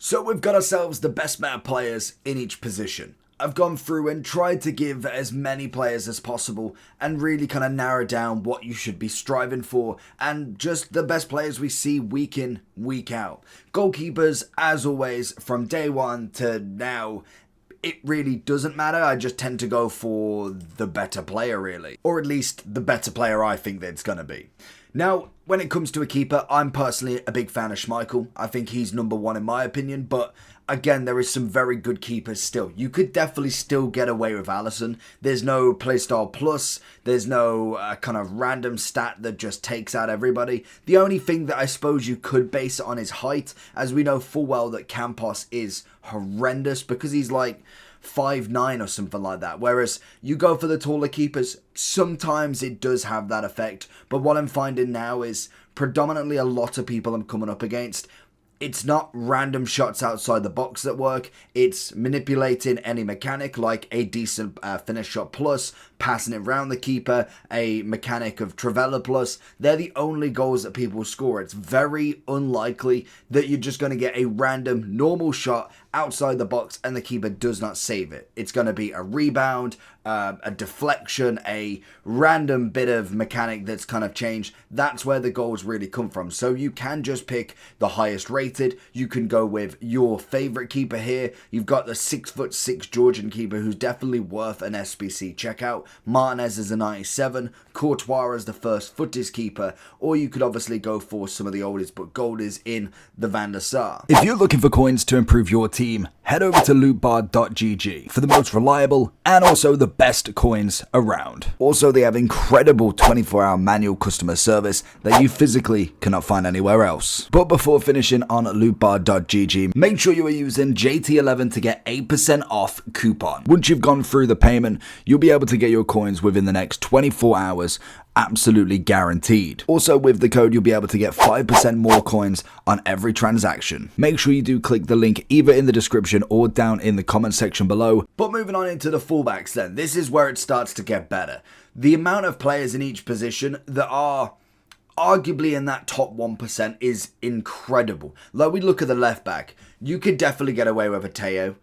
So we've got ourselves the best meta players in each position. I've gone through and tried to give as many players as possible and really kind of narrow down what you should be striving for and just the best players we see week in, week out. Goalkeepers, as always, from day one to now, it really doesn't matter. I just tend to go for the better player, really. Or at least the better player I think that it's going to be. Now, when it comes to a keeper, I'm personally a big fan of Schmeichel. I think he's number one in my opinion, but again, there is some very good keepers still. You could definitely still get away with Alisson. There's no playstyle plus. There's no kind of random stat that just takes out everybody. The only thing that I suppose you could base it on is height, as we know full well that Campos is horrendous because he's like 5'9" or something like that. Whereas you go for the taller keepers, sometimes it does have that effect. But what I'm finding now is predominantly a lot of people I'm coming up against, it's not random shots outside the box that work. It's manipulating any mechanic like a decent finish shot plus, passing it around the keeper, a mechanic of Trivela plus. They're the only goals that people score. It's very unlikely that you're just going to get a random normal shot outside the box and the keeper does not save it. It's going to be a rebound, a deflection, a random bit of mechanic that's kind of changed. That's where the goals really come from. So you can just pick the highest rated. You can go with your favorite keeper here. You've got the 6'6" Georgian keeper who's definitely worth an SBC checkout. Martinez is a 97, Courtois is the first footies keeper, or you could obviously go for some of the oldest but goldies in the Van der Sar. If you're looking for coins to improve your team, head over to lootbar.gg for the most reliable and also the best coins around. Also, they have incredible 24-hour manual customer service that you physically cannot find anywhere else. But before finishing on lootbar.gg, make sure you are using JT11 to get 8% off coupon. Once you've gone through the payment, you'll be able to get your coins within the next 24 hours, absolutely guaranteed. Also, with the code, you'll be able to get 5% more coins on every transaction. Make sure you do click the link either in the description or down in the comment section below. But moving on into the fullbacks then, this is where it starts to get better. The amount of players in each position that are arguably in that top 1% is incredible. Like we look at the left back, you could definitely get away with a Teo.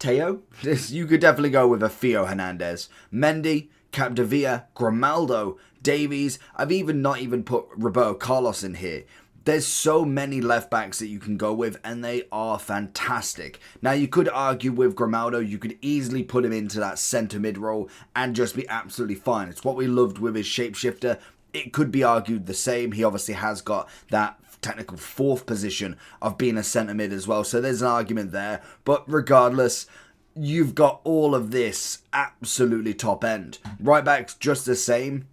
You could definitely go with a Theo Hernandez. Mendy, Capdevila, Grimaldo, Davies. I've not even put Roberto Carlos in here. There's so many left backs that you can go with and they are fantastic. Now you could argue with Grimaldo, you could easily put him into that centre mid role and just be absolutely fine. It's what we loved with his shapeshifter. It could be argued the same. He obviously has got that technical fourth position of being a centre mid as well. So there's an argument there. But regardless, you've got all of this absolutely top end. Right back's just the same.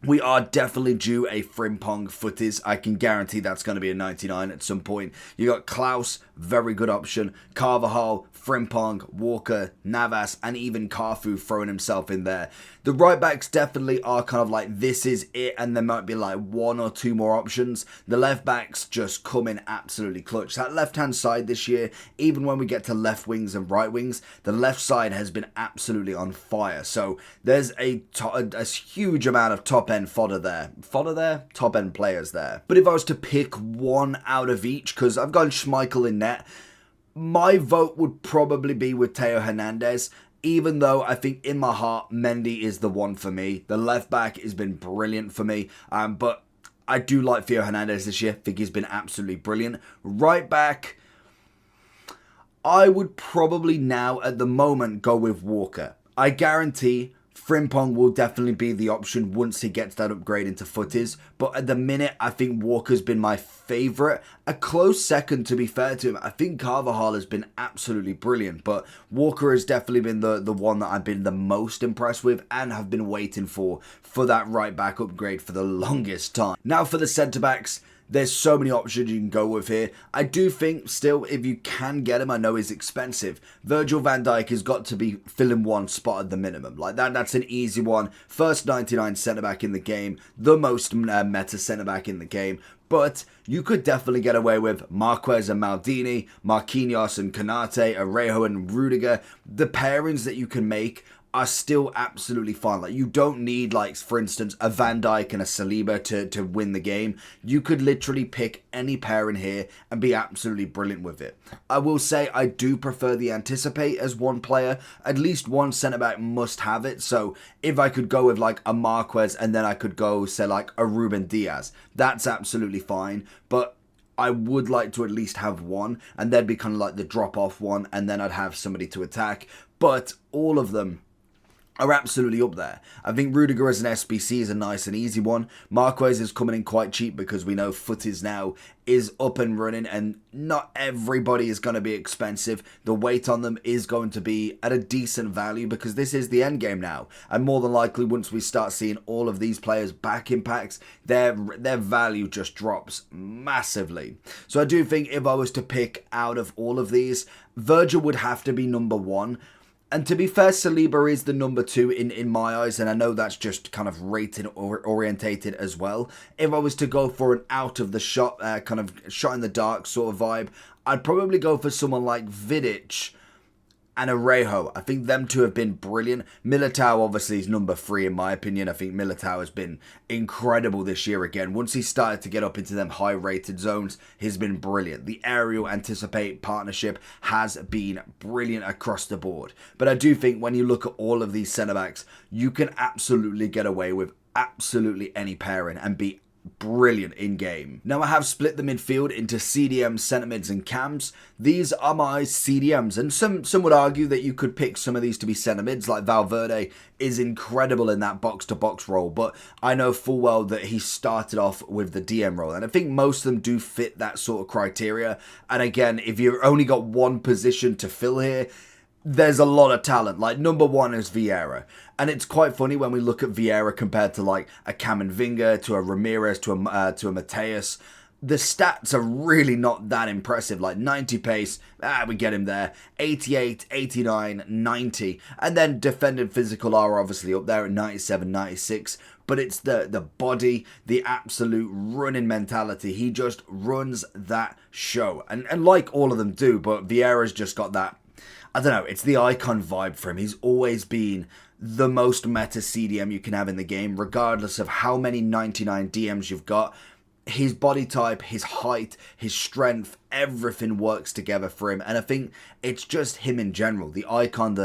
We are definitely due a Frimpong footies. I can guarantee that's going to be a 99 at some point. You got Klaus, very good option. Carvajal, Frimpong, Walker, Navas, and even Carfu throwing himself in there. The right backs definitely are kind of like, this is it, and there might be like one or two more options. The left backs just come in absolutely clutch. That left-hand side this year, even when we get to left wings and right wings, the left side has been absolutely on fire. So there's a huge amount of top-end fodder there. Top-end players there. But if I was to pick one out of each, because I've got Schmeichel in net, my vote would probably be with Theo Hernandez, even though I think in my heart, Mendy is the one for me. The left back has been brilliant for me, but I do like Theo Hernandez this year. I think he's been absolutely brilliant. Right back, I would probably now at the moment go with Walker. I guarantee Frimpong will definitely be the option once he gets that upgrade into footies. But at the minute, I think Walker's been my favourite. A close second, to be fair to him. I think Carvajal has been absolutely brilliant. But Walker has definitely been the one that I've been the most impressed with and have been waiting for that right back upgrade for the longest time. Now for the centre-backs. There's so many options you can go with here. I do think still, if you can get him, I know he's expensive. Virgil van Dijk has got to be filling one spot at the minimum. Like that's an easy one. First 99 centre-back in the game. The most meta centre-back in the game. But you could definitely get away with Marquez and Maldini, Marquinhos and Konate, Arejo and Rudiger. The pairings that you can make are still absolutely fine. Like, you don't need, like, for instance, a Van Dijk and a Saliba to win the game. You could literally pick any pair in here and be absolutely brilliant with it. I will say I do prefer the anticipate as one player. At least one centre-back must have it. So if I could go with, like, a Marquez and then I could go, say, like, a Ruben Diaz, that's absolutely fine. But I would like to at least have one, and then be kind of like the drop-off one, and then I'd have somebody to attack. But all of them are absolutely up there. I think Rudiger as an SBC is a nice and easy one. Marquez is coming in quite cheap because we know Footies now is up and running, and not everybody is going to be expensive. The weight on them is going to be at a decent value because this is the end game now. And more than likely, once we start seeing all of these players back in packs, their value just drops massively. So I do think if I was to pick out of all of these, Virgil would have to be number one. And to be fair, Saliba is the number two in my eyes, and I know that's just kind of rated or orientated as well. If I was to go for an out of the shot, kind of shot in the dark sort of vibe, I'd probably go for someone like Vidic and Arejo. I think them two have been brilliant. Militao obviously is number three in my opinion. I think Militao has been incredible this year again. Once he started to get up into them high rated zones, he's been brilliant. The aerial anticipate partnership has been brilliant across the board. But I do think when you look at all of these centre backs, you can absolutely get away with absolutely any pairing and be brilliant in game. Now I have split the midfield into CDMs, centre mids and cams. These are my CDMs, and some would argue that you could pick some of these to be centre mids, like Valverde is incredible in that box to box role, but I know full well that he started off with the DM role, and I think most of them do fit that sort of criteria. And again, if you've only got one position to fill here, there's a lot of talent. Like, number one is Vieira. And it's quite funny when we look at Vieira compared to, like, a Camavinga, to a Ramirez, to a Mateus. The stats are really not that impressive. Like, 90 pace, we get him there. 88, 89, 90. And then defending physical are obviously up there at 97, 96. But it's the body, the absolute running mentality. He just runs that show. And like all of them do, but Vieira's just got that, I don't know, it's the icon vibe for him. He's always been the most meta CDM you can have in the game, regardless of how many 99 DMs you've got. His body type, his height, his strength, everything works together for him. And I think it's just him in general. The icon,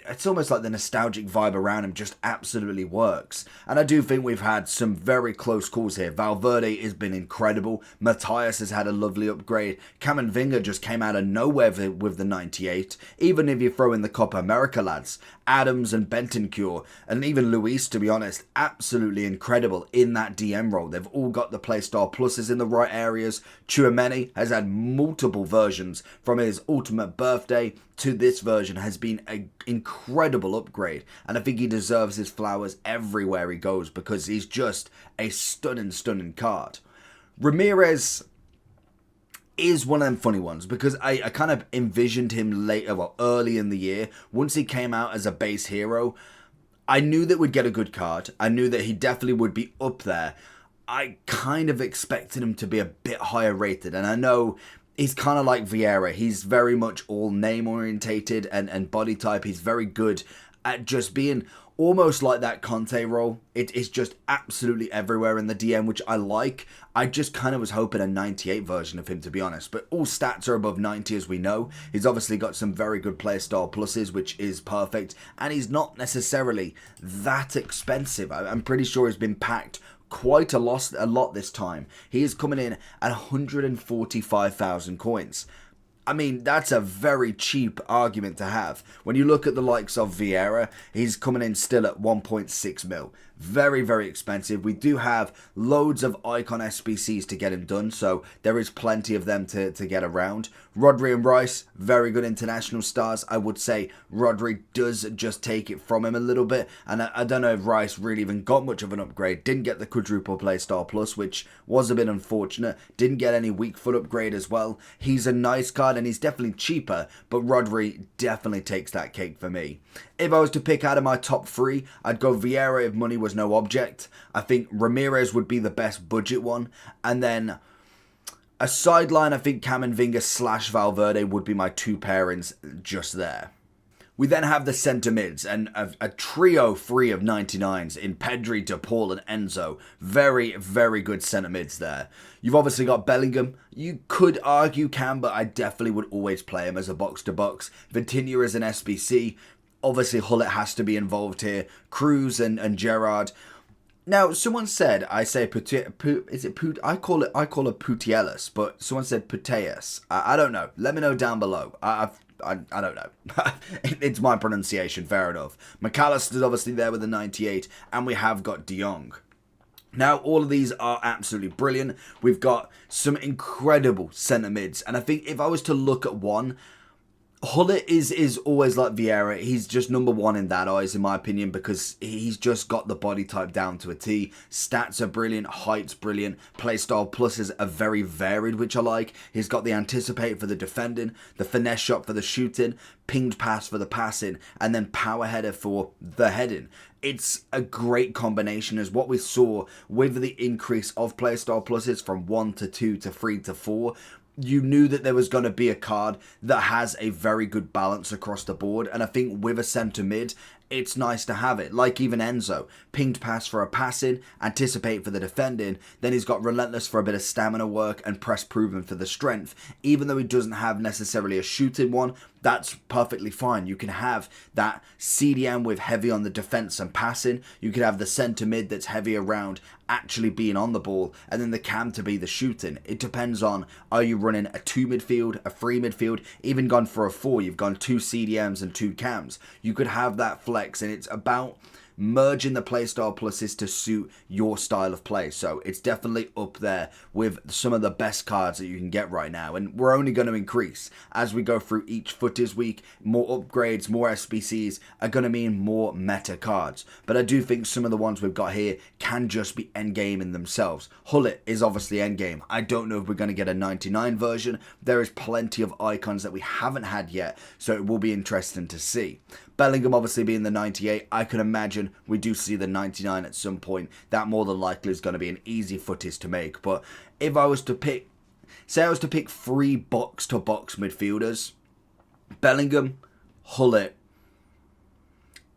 it's almost like the nostalgic vibe around him just absolutely works. And I do think we've had some very close calls here. Valverde has been incredible. Matthias has had a lovely upgrade. Camavinga just came out of nowhere with the 98. Even if you throw in the Copa America lads, Adams and Bentancur, and even Luis, to be honest, absolutely incredible in that DM role. They've all got the playstyle pluses in the right areas. Tchouaméni has had multiple versions from his ultimate birthday to this version, has been an incredible upgrade, and I think he deserves his flowers everywhere he goes because he's just a stunning card. Ramirez is one of them funny ones because I kind of envisioned him later, well, early in the year. Once he came out as a base hero, I knew that we'd get a good card. I knew that he definitely would be up there. I kind of expected him to be a bit higher rated, and I know he's kind of like Vieira. He's very much all name orientated and body type. He's very good at just being almost like that Conte role. It is just absolutely everywhere in the DM, which I like. I just kind of was hoping a 98 version of him, to be honest. But all stats are above 90, as we know. He's obviously got some very good playstyle pluses, which is perfect. And he's not necessarily that expensive. I'm pretty sure he's been packed quite a lot this time. He is coming in at 145,000 coins. I mean, that's a very cheap argument to have. When you look at the likes of Vieira, he's coming in still at 1.6 mil. Very, very expensive. We do have loads of icon SBCs to get him done, so there is plenty of them to get around. Rodri and Rice, very good international stars. I would say Rodri does just take it from him a little bit, and I don't know if Rice really even got much of an upgrade. Didn't get the quadruple playstyle plus, which was a bit unfortunate. Didn't get any weak foot upgrade as well. He's a nice card, and he's definitely cheaper, but Rodri definitely takes that cake for me. If I was to pick out of my top three, I'd go Vieira if money was no object. I think Ramirez would be the best budget one. And then a sideline, I think Camavinga / Valverde would be my two pairings just there. We then have the centre mids and a trio free of 99s in Pedri, De Paul and Enzo. Very, very good centre mids there. You've obviously got Bellingham. You could argue Cam, but I definitely would always play him as a box-to-box. Vitinha is an SBC. Obviously, Hullet has to be involved here. Cruz and Gerrard. Now, someone said, I call it Putellas, but someone said Puteas. I don't know. Let me know down below. I don't know. It's my pronunciation, fair enough. McAllister's obviously there with the 98, and we have got De Jong. Now, all of these are absolutely brilliant. We've got some incredible centre mids, and I think if I was to look at one, Hullet is always like Vieira. He's just number one in that eyes, in my opinion, because he's just got the body type down to a T. Stats are brilliant, height's brilliant, playstyle pluses are very varied, which I like. He's got the anticipate for the defending, the finesse shot for the shooting, pinged pass for the passing, and then power header for the heading. It's a great combination as what we saw with the increase of playstyle pluses from 1 to 2 to 3 to 4. You knew that there was going to be a card that has a very good balance across the board. And I think with a centre mid, it's nice to have it. Like even Enzo, pinged pass for a passing, anticipate for the defending, then he's got relentless for a bit of stamina work and press proven for the strength. Even though he doesn't have necessarily a shooting one, that's perfectly fine. You can have that CDM with heavy on the defence and passing. You could have the centre mid that's heavy around actually being on the ball, and then the cam to be the shooting. It depends on, are you running a 2 midfield, a 3 midfield, even gone for a 4, you've gone 2 CDMs and 2 cams. You could have that flex, and it's about merging the playstyle pluses to suit your style of play. So it's definitely up there with some of the best cards that you can get right now, and we're only going to increase as we go through each footies week. More upgrades, more SBCs are going to mean more meta cards, but I do think some of the ones we've got here can just be endgame in themselves. Hullet is obviously endgame. I don't know if we're going to get a 99 version. There is plenty of icons that we haven't had yet, so it will be interesting to see. Bellingham obviously being the 98, I can imagine we do see the 99 at some point. That more than likely is going to be an easy footies to make. But if I was to pick, say I was to pick 3 box-to-box midfielders, Bellingham, Hullet,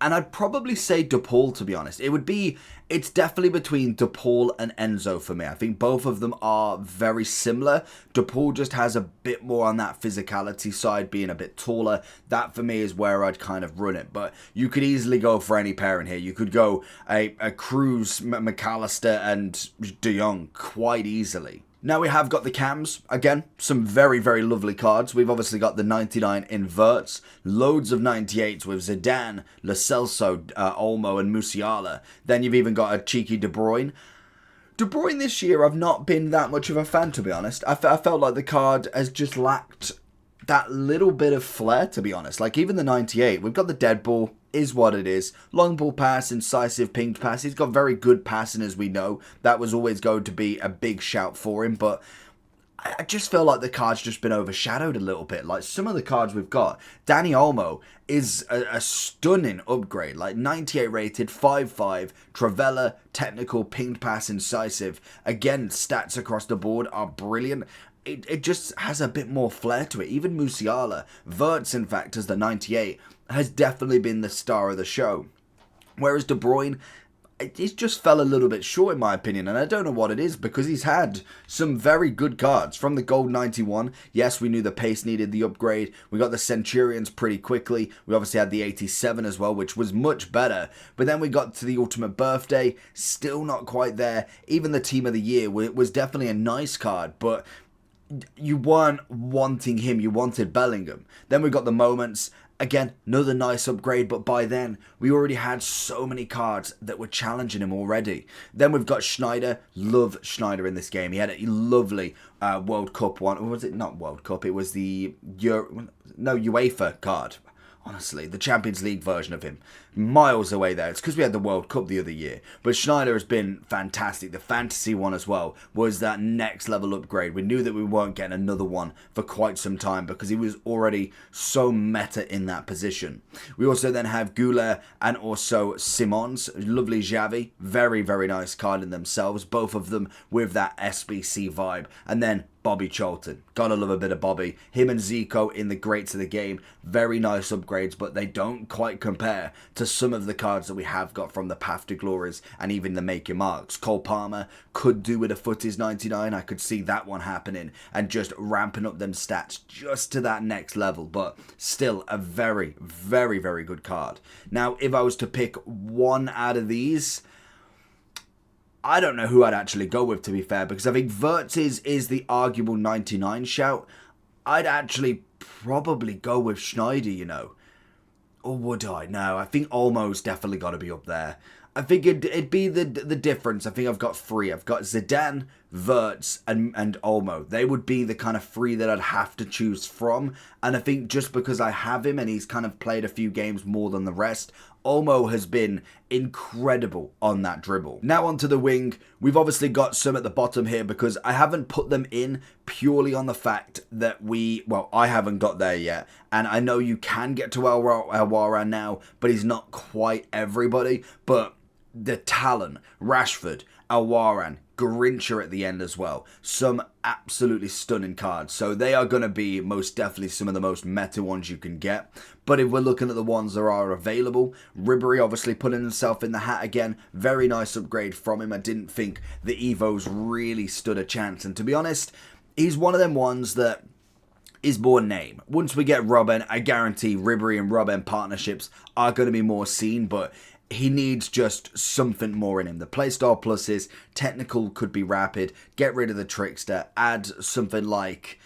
and I'd probably say De Paul, to be honest. It's definitely between De Paul and Enzo for me. I think both of them are very similar. De Paul just has a bit more on that physicality side, being a bit taller. That for me is where I'd kind of run it. But you could easily go for any pairing here. You could go a Cruz, McAllister and De Jong quite easily. Now we have got the cams. Again, some very, very lovely cards. We've obviously got the 99 inverts, loads of 98s with Zidane, Lo Celso, Olmo and Musiala. Then you've even got a cheeky De Bruyne. De Bruyne this year, I've not been that much of a fan, to be honest. I felt like the card has just lacked that little bit of flair, to be honest. Like even the 98, we've got the dead ball, is what it is. Long ball pass, incisive pinged pass. He's got very good passing, as we know. That was always going to be a big shout for him, but I just feel like the card's just been overshadowed a little bit. Like some of the cards we've got, Dani Olmo is a stunning upgrade. Like 98 rated, 5-5, Travella, technical, pinged pass, incisive. Again, stats across the board are brilliant. It just has a bit more flair to it. Even Musiala, Wirtz in fact as the 98, has definitely been the star of the show. Whereas De Bruyne, he's just fell a little bit short in my opinion, and I don't know what it is, because he's had some very good cards. From the gold 91, yes, we knew the pace needed the upgrade. We got the Centurions pretty quickly. We obviously had the 87 as well, which was much better. But then we got to the Ultimate Birthday, still not quite there. Even the Team of the Year was definitely a nice card, but you weren't wanting him, you wanted Bellingham. Then we got the Moments. Again, another nice upgrade, but by then, we already had so many cards that were challenging him already. Then we've got Schneider. Love Schneider in this game. He had a lovely World Cup one. Or was it not World Cup? It was the UEFA card. Honestly, the Champions League version of him. Miles away there. It's because we had the World Cup the other year. But Schneider has been fantastic. The fantasy one as well was that next level upgrade. We knew that we weren't getting another one for quite some time because he was already so meta in that position. We also then have Goulet and also Simons. Lovely Xavi. Very, very nice card in themselves. Both of them with that SBC vibe. And then Bobby Charlton. Gotta love a bit of Bobby. Him and Zico in the greats of the game. Very nice upgrades, but they don't quite compare to some of the cards that we have got from the Path to Glories and even the Make Your Marks. Cole Palmer could do with a Footies 99. I could see that one happening and just ramping up them stats just to that next level, but still a very, very, very good card. Now, if I was to pick one out of these, I don't know who I'd actually go with, to be fair, because I think Verts is the arguable 99 shout. I'd actually probably go with Schneider, you know. Or would I? No, I think Olmo's definitely got to be up there. I think it'd be the difference. I think I've got three. I've got Zidane, Verts, and Olmo. They would be the kind of three that I'd have to choose from. And I think just because I have him and he's kind of played a few games more than the rest, Olmo has been incredible on that dribble. Now onto the wing. We've obviously got some at the bottom here because I haven't put them in purely on the fact that I haven't got there yet. And I know you can get to El Warran now, but he's not quite everybody. But the talent, Rashford, El Warran, Garincha at the end as well. Some absolutely stunning cards. So they are going to be most definitely some of the most meta ones you can get. But if we're looking at the ones that are available, Ribery obviously putting himself in the hat again. Very nice upgrade from him. I didn't think the Evos really stood a chance. And to be honest, he's one of them ones that is more name. Once we get Robben, I guarantee Ribery and Robben partnerships are going to be more seen, but he needs just something more in him. The playstyle pluses, technical could be rapid, get rid of the trickster, add something like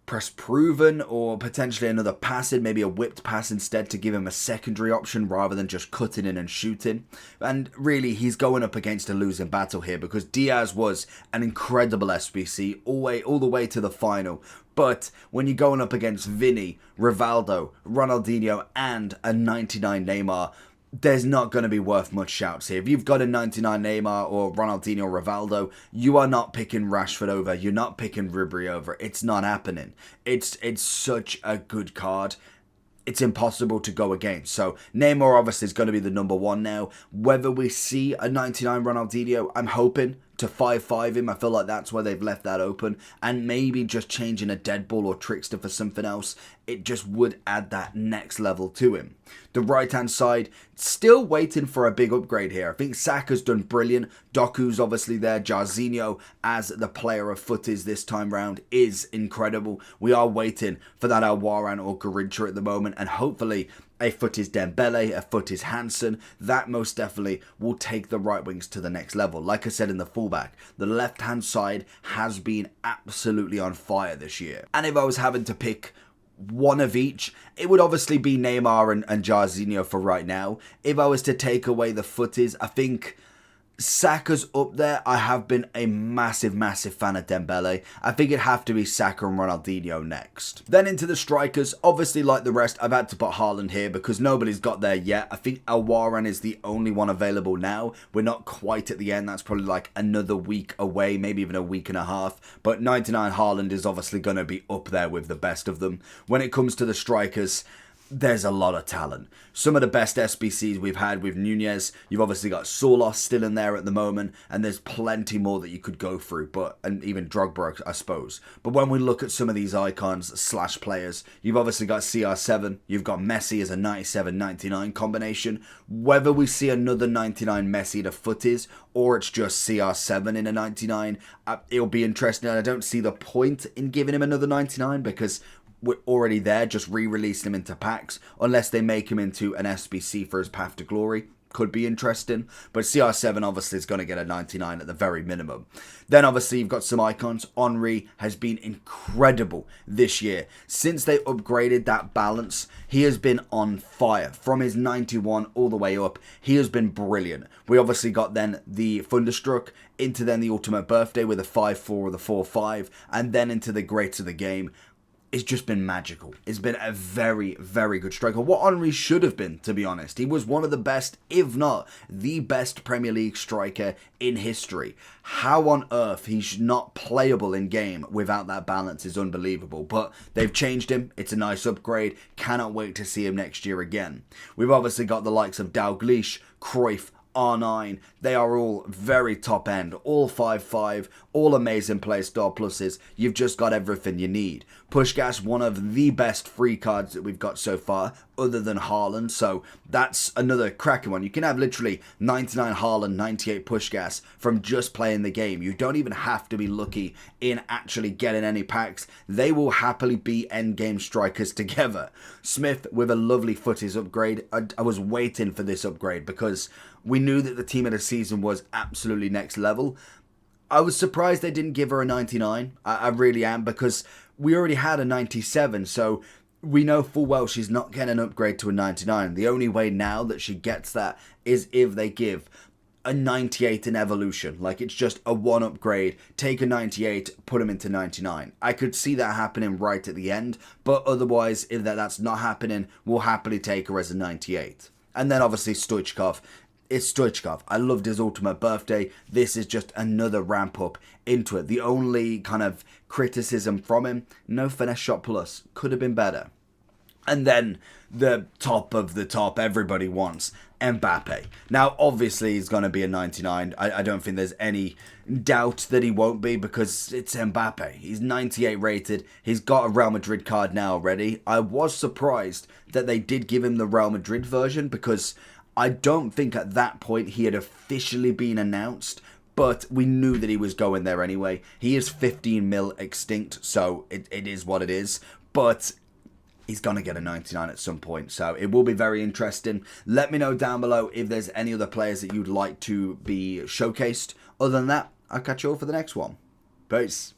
press proven or potentially another passing, maybe a whipped pass instead to give him a secondary option rather than just cutting in and shooting. And really, he's going up against a losing battle here because Diaz was an incredible SBC all the way to the final. But when you're going up against Vinny, Rivaldo, Ronaldinho and a 99 Neymar, there's not going to be worth much shouts here. If you've got a 99 Neymar or Ronaldinho or Rivaldo, you are not picking Rashford over. You're not picking Ribery over. It's not happening. It's such a good card. It's impossible to go against. So Neymar obviously is going to be the number one now. Whether we see a 99 Ronaldinho, I'm hoping to 5-5 him. I feel like that's why they've left that open. And maybe just changing a Deadball or Trickster for something else. It just would add that next level to him. The right-hand side, still waiting for a big upgrade here. I think Saka's done brilliant. Doku's obviously there. Jarzinho as the player of footies this time round is incredible. We are waiting for that El Warran or Garincha at the moment. And hopefully a Footies Dembele, a Footies Hansen, that most definitely will take the right wings to the next level. Like I said in the fullback, the left-hand side has been absolutely on fire this year. And if I was having to pick one of each, it would obviously be Neymar and Jarzinho for right now. If I was to take away the footies, I think Saka's up there. I have been a massive fan of Dembele. I think it'd have to be Saka and Ronaldinho next. Then into the strikers. Obviously, like the rest, I've had to put Haaland here because nobody's got there yet. I think El Warran is the only one available now. We're not quite at the end. That's probably like another week away, maybe even a week and a half. But 99 Haaland is obviously going to be up there with the best of them. When it comes to the strikers, there's a lot of talent. Some of the best SBCs we've had with Nunez. You've obviously got Solos still in there at the moment, and there's plenty more that you could go through, and even Drogba, I suppose. But when we look at some of these icons / players, you've obviously got CR7, you've got Messi as a 97-99 combination. Whether we see another 99 Messi to footies, or it's just CR7 in a 99, it'll be interesting. I don't see the point in giving him another 99 because we're already there, just re-releasing him into packs, unless they make him into an SBC for his Path to Glory. Could be interesting, but CR7 obviously is going to get a 99 at the very minimum. Then obviously you've got some icons. Henry has been incredible this year. Since they upgraded that balance, he has been on fire. From his 91 all the way up, he has been brilliant. We obviously got then the Thunderstruck, into then the Ultimate Birthday with a 5-4 or the 4-5, and then into the Greats of the Game. It's just been magical. It's been a very, very good striker. What Henry should have been, to be honest. He was one of the best, if not the best Premier League striker in history. How on earth he's not playable in game without that balance is unbelievable. But they've changed him. It's a nice upgrade. Cannot wait to see him next year again. We've obviously got the likes of Dalglish, Cruyff, R9, they are all very top end, all 5-5, all amazing play star pluses. You've just got everything you need. Puskás, one of the best free cards that we've got so far, other than Haaland, so that's another cracking one. You can have literally 99 Haaland, 98 Puskás from just playing the game. You don't even have to be lucky in actually getting any packs. They will happily be endgame strikers together. Smith with a lovely footies upgrade. I was waiting for this upgrade because we knew that the team of the season was absolutely next level. I was surprised they didn't give her a 99. I really am, because we already had a 97, so we know full well she's not getting an upgrade to a 99. The only way now that she gets that is if they give a 98 in evolution. Like, it's just a one upgrade, take a 98, put him into 99. I could see that happening right at the end, but otherwise, if that's not happening, we'll happily take her as a 98. And then obviously Stoichkov. It's Stoichkov. I loved his ultimate birthday. This is just another ramp up into it. The only kind of criticism from him, no finesse shot plus. Could have been better. And then the top of the top, everybody wants Mbappe. Now, obviously, he's going to be a 99. I don't think there's any doubt that he won't be, because it's Mbappe. He's 98 rated. He's got a Real Madrid card now already. I was surprised that they did give him the Real Madrid version, because I don't think at that point he had officially been announced, but we knew that he was going there anyway. He is 15 mil extinct, so it is what it is, but he's going to get a 99 at some point, so it will be very interesting. Let me know down below if there's any other players that you'd like to be showcased. Other than that, I'll catch you all for the next one. Peace.